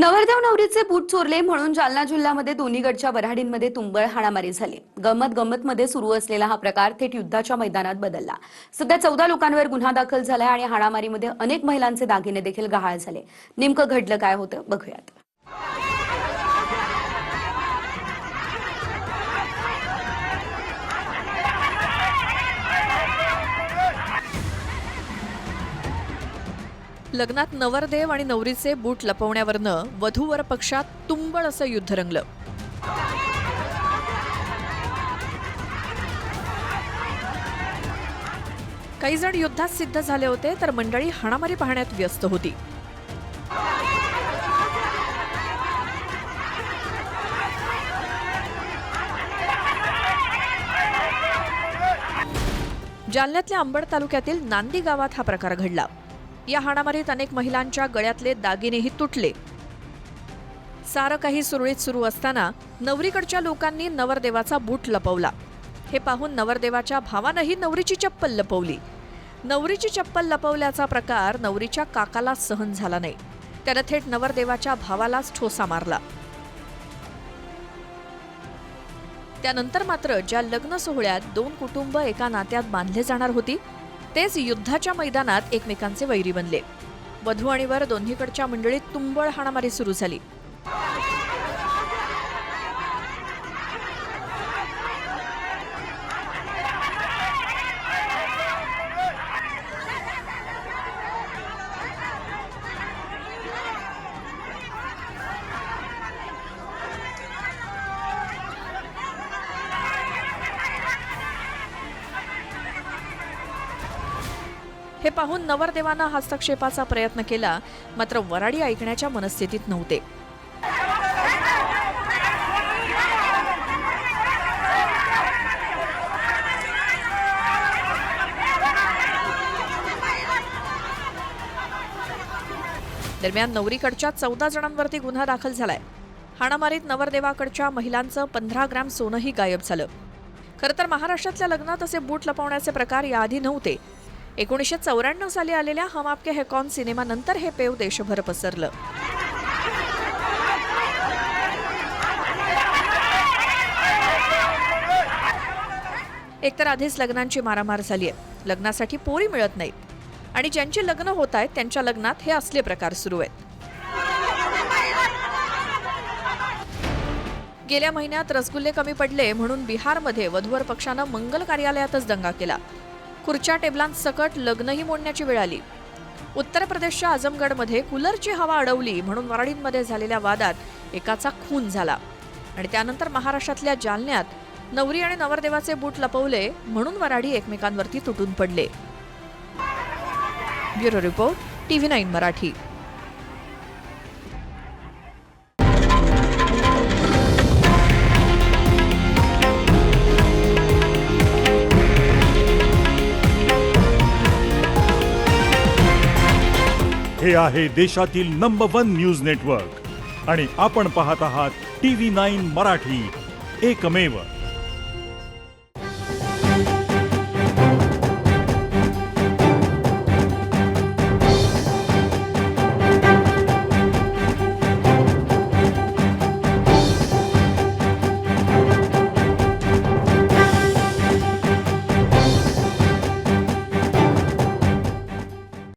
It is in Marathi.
नवरदेव नवरीचे बूट चोरले म्हणून जालना जिल्ह्यामध्ये दोन्हीकडच्या वऱ्हाडींमध्ये तुंबळ हाणामारी झाली। गंमत मध्ये सुरू असलेला हा प्रकार थेट युद्धाच्या मैदानात बदलला। सध्या 14 लोकांवर गुन्हा दाखल झालाय आणि हाणामारीमध्ये अनेक महिलांचे दागिने देखील गहाळ झाले। नेमकं घडलं काय होतं बघूयात। लग्नात नवरदेव आणि नवरीचे बूट लपवण्यावरनं वधूवर पक्षात तुंबळ असं युद्ध रंगलं। काही जण युद्धात सिद्ध झाले होते तर मंडळी हाणामारी पाहण्यात व्यस्त होती। जालन्यातल्या अंबड तालुक्यातील नांदी गावात हा प्रकार घडला। या हाणामारीत अनेक महिलांच्या गळ्यातले दागिनेही तुटले। सारं काही सुरळीत सुरू असताना नवरीकडच्या लोकांनी नवरदेवाचा बूट लपवला। हे पाहून नवरदेवाच्या भावानंही नवरीची चप्पल लपवली। नवरीची चप्पल लपवल्याचा प्रकार नवरीच्या काकाला सहन झाला नाही। त्यानं थेट नवरदेवाच्या भावालाच ठोसा मारला। त्यानंतर मात्र ज्या लग्न सोहळ्यात दोन कुटुंब एका नात्यात बांधले जाणार होती तेच युद्धाच्या मैदानात एकमेकांचे वैरी बनले। वधू आणि वर दोन्हीकडच्या मंडळीत तुंबळ हाणामारी सुरू झाली। हे पाहून नवरदेवानं हस्तक्षेपाचा प्रयत्न केला, मात्र वराडी ऐकण्याच्या मनस्थितीत नव्हते। दरम्यान नवरीकडच्या 14 जणांवरती गुन्हा दाखल झालाय। हाणामारीत नवरदेवाकडच्या महिलांचं 15 ग्रॅम सोनंही गायब झालं। खरं तर महाराष्ट्रातल्या लग्नात असे बूट लपवण्याचे प्रकार याआधी नव्हते। 1994 साली आलेल्या हम आपके है कौन सिनेमानंतर हे पेव देशभर पसरलं। एकतर आधीच लग्नांची मारामार झाली आहे, लग्नासाठी पोरी मिळत नाहीत आणि ज्यांची लग्न होत आहेत त्यांच्या लग्नात हे असले प्रकार सुरू आहेत। गेल्या महिन्यात रसगुल्ले कमी पडले म्हणून बिहारमध्ये वधूवर पक्षानं मंगल कार्यालयातच दंगा केला। खुर्च्या टेबलांसकट लग्नही मोडण्याची वेळ आली। उत्तर प्रदेशच्या आजमगडमध्ये कूलरची हवा अडवली म्हणून वराडींमध्ये झालेल्या वादात एकाचा खून झाला आणि त्यानंतर महाराष्ट्रातल्या जालन्यात नवरी आणि नवरदेवाचे बूट लपवले म्हणून वराडी एकमेकांवरती तुटून पडले। Bureau report TV9 Marathi. हे आहे देशातील नंबर 1 न्यूज नेटवर्क आणि आपण पाहत आहात TV9 मराठी, एकमेव।